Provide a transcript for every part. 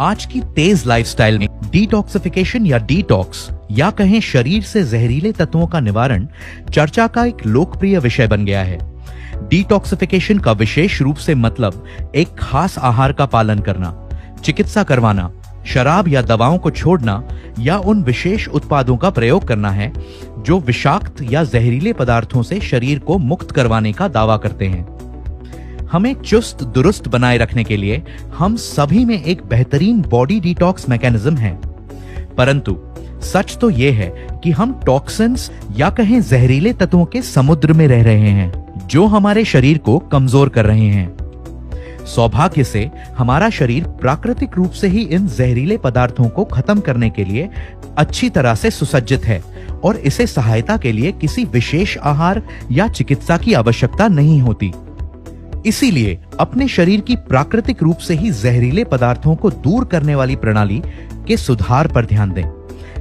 आज की तेज लाइफस्टाइल में डिटॉक्सिफिकेशन या डिटॉक्स या कहें शरीर से जहरीले तत्वों का निवारण चर्चा का एक लोकप्रिय विषय बन गया है। डिटॉक्सिफिकेशन का विशेष रूप से मतलब एक खास आहार का पालन करना, चिकित्सा करवाना, शराब या दवाओं को छोड़ना या उन विशेष उत्पादों का प्रयोग करना है जो विषाक्त या जहरीले पदार्थों से शरीर को मुक्त करवाने का दावा करते हैं। हमें चुस्त दुरुस्त बनाए रखने के लिए हम सभी में एक बेहतरीन बॉडी डिटॉक्स मैकेनिज्म है, परंतु सच तो यह है कि हम टॉक्सिन्स या कहें जहरीले तत्वों के समुद्र में रह रहे हैं जो हमारे शरीर को कमजोर कर रहे हैं। सौभाग्य से हमारा शरीर प्राकृतिक रूप से ही इन जहरीले पदार्थों को खत्म करने के लिए अच्छी तरह से सुसज्जित है और इसे सहायता के लिए किसी विशेष आहार या चिकित्सा की आवश्यकता नहीं होती। इसीलिए अपने शरीर की प्राकृतिक रूप से ही जहरीले पदार्थों को दूर करने वाली प्रणाली के सुधार पर ध्यान दें।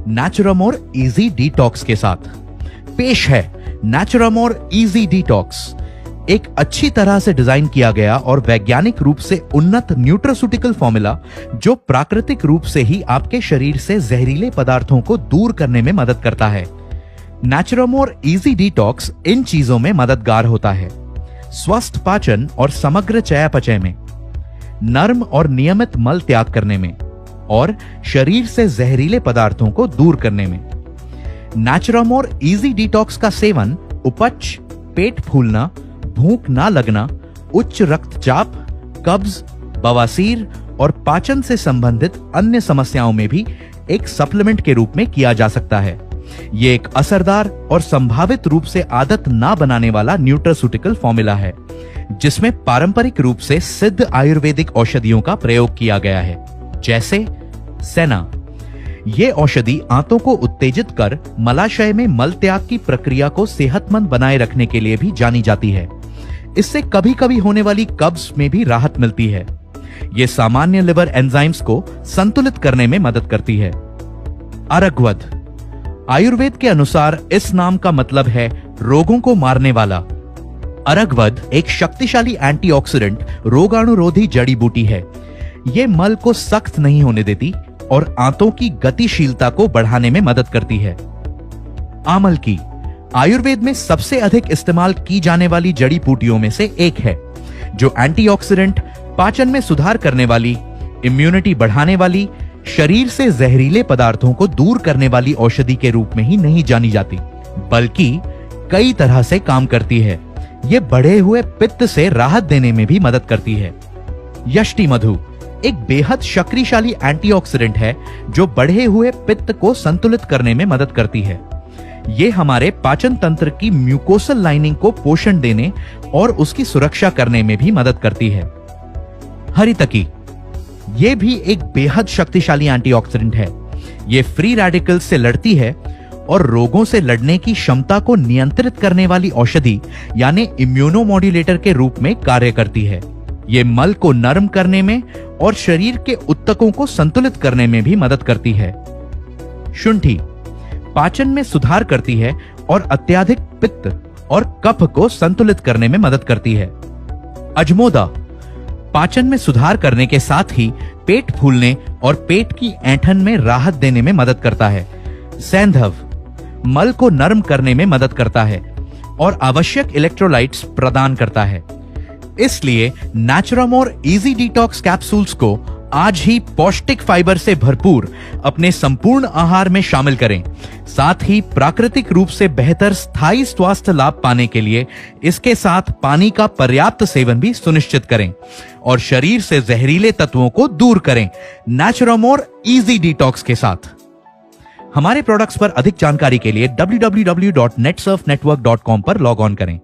नेचुरामोर इजी डिटॉक्स के साथ पेश है नेचुरामोर इजी डिटॉक्स, एक अच्छी तरह से डिजाइन किया गया और वैज्ञानिक रूप से उन्नत न्यूट्रास्यूटिकल फॉर्मूला जो प्राकृतिक रूप से ही आपके शरीर से जहरीले पदार्थों को दूर करने में मदद करता है। नेचुरामोर इजी डिटॉक्स इन चीजों में मददगार होता है: स्वस्थ पाचन और समग्र चयापचय में, नर्म और नियमित मल त्याग करने में और शरीर से जहरीले पदार्थों को दूर करने में। नेचुरामोर इजी डिटॉक्स का सेवन उपच, पेट फूलना, भूख ना लगना, उच्च रक्तचाप, कब्ज, बवासीर और पाचन से संबंधित अन्य समस्याओं में भी एक सप्लीमेंट के रूप में किया जा सकता है। यह एक असरदार और संभावित रूप से आदत ना बनाने वाला न्यूट्रास्यूटिकल फॉर्मूला है जिसमें पारंपरिक रूप से सिद्ध आयुर्वेदिक औषधियों का प्रयोग किया गया है, जैसे सेना। ये औषधि आंतों को उत्तेजित कर मलाशय में मल त्याग की प्रक्रिया को सेहतमंद बनाए रखने के लिए भी जानी जाती है। इससे कभी कभी होने वाली कब्ज में भी राहत मिलती है। यह सामान्य लिवर एंजाइम्स को संतुलित करने में मदद करती है। अरगवद, आयुर्वेद के अनुसार इस नाम का मतलब है रोगों को मारने वाला। अरगवद एक शक्तिशाली एंटीऑक्सीडेंट रोगाणुरोधी जड़ी बूटी है। यह मल को सख्त नहीं होने देती और आंतों की गतिशीलता को बढ़ाने में मदद करती है। आमल की आयुर्वेद में सबसे अधिक इस्तेमाल की जाने वाली जड़ी बूटियों में से एक है जो एंटीऑक्सीडेंट, पाचन में सुधार करने वाली, इम्यूनिटी बढ़ाने वाली, शरीर से जहरीले पदार्थों को दूर करने वाली औषधि के रूप में ही नहीं जानी जाती बल्कि कई तरह से काम करती है। यह बढ़े हुए पित्त से राहत देने में भी मदद करती है। यष्टि मधु एक बेहद शक्तिशाली एंटीऑक्सीडेंट है जो बढ़े हुए पित्त को संतुलित करने में मदद करती है। यह हमारे पाचन तंत्र की म्यूकोसल लाइनिंग को पोषण देने और उसकी सुरक्षा करने में भी मदद करती है। हरितकी यह भी एक बेहद शक्तिशाली एंटीऑक्सीडेंट है। यह फ्री रेडिकल्स से लड़ती है और रोगों से लड़ने की क्षमता को नियंत्रित करने वाली औषधि यानी इम्यूनोमॉड्यूलेटर के रूप में कार्य करती है। यह मल को नरम करने में और शरीर के ऊतकों को संतुलित करने में भी मदद करती है। शुंठी पाचन में सुधार करती है और अत्यधिक पित्त और कफ को संतुलित करने में मदद करती है। अजमोदा पाचन में सुधार करने के साथ ही पेट फूलने और पेट की ऐंठन में राहत देने में मदद करता है। सैंधव मल को नरम करने में मदद करता है और आवश्यक इलेक्ट्रोलाइट्स प्रदान करता है। इसलिए नेचुरामोर इजी डिटॉक्स कैप्सूल्स को आज ही पौष्टिक फाइबर से भरपूर अपने संपूर्ण आहार में शामिल करें। साथ ही प्राकृतिक रूप से बेहतर स्थायी स्वास्थ्य लाभ पाने के लिए इसके साथ पानी का पर्याप्त सेवन भी सुनिश्चित करें और शरीर से जहरीले तत्वों को दूर करें नेचुरामोर इजी डिटॉक्स के साथ। हमारे प्रोडक्ट्स पर अधिक जानकारी के लिए www.netsurfnetwork.com पर लॉग ऑन करें।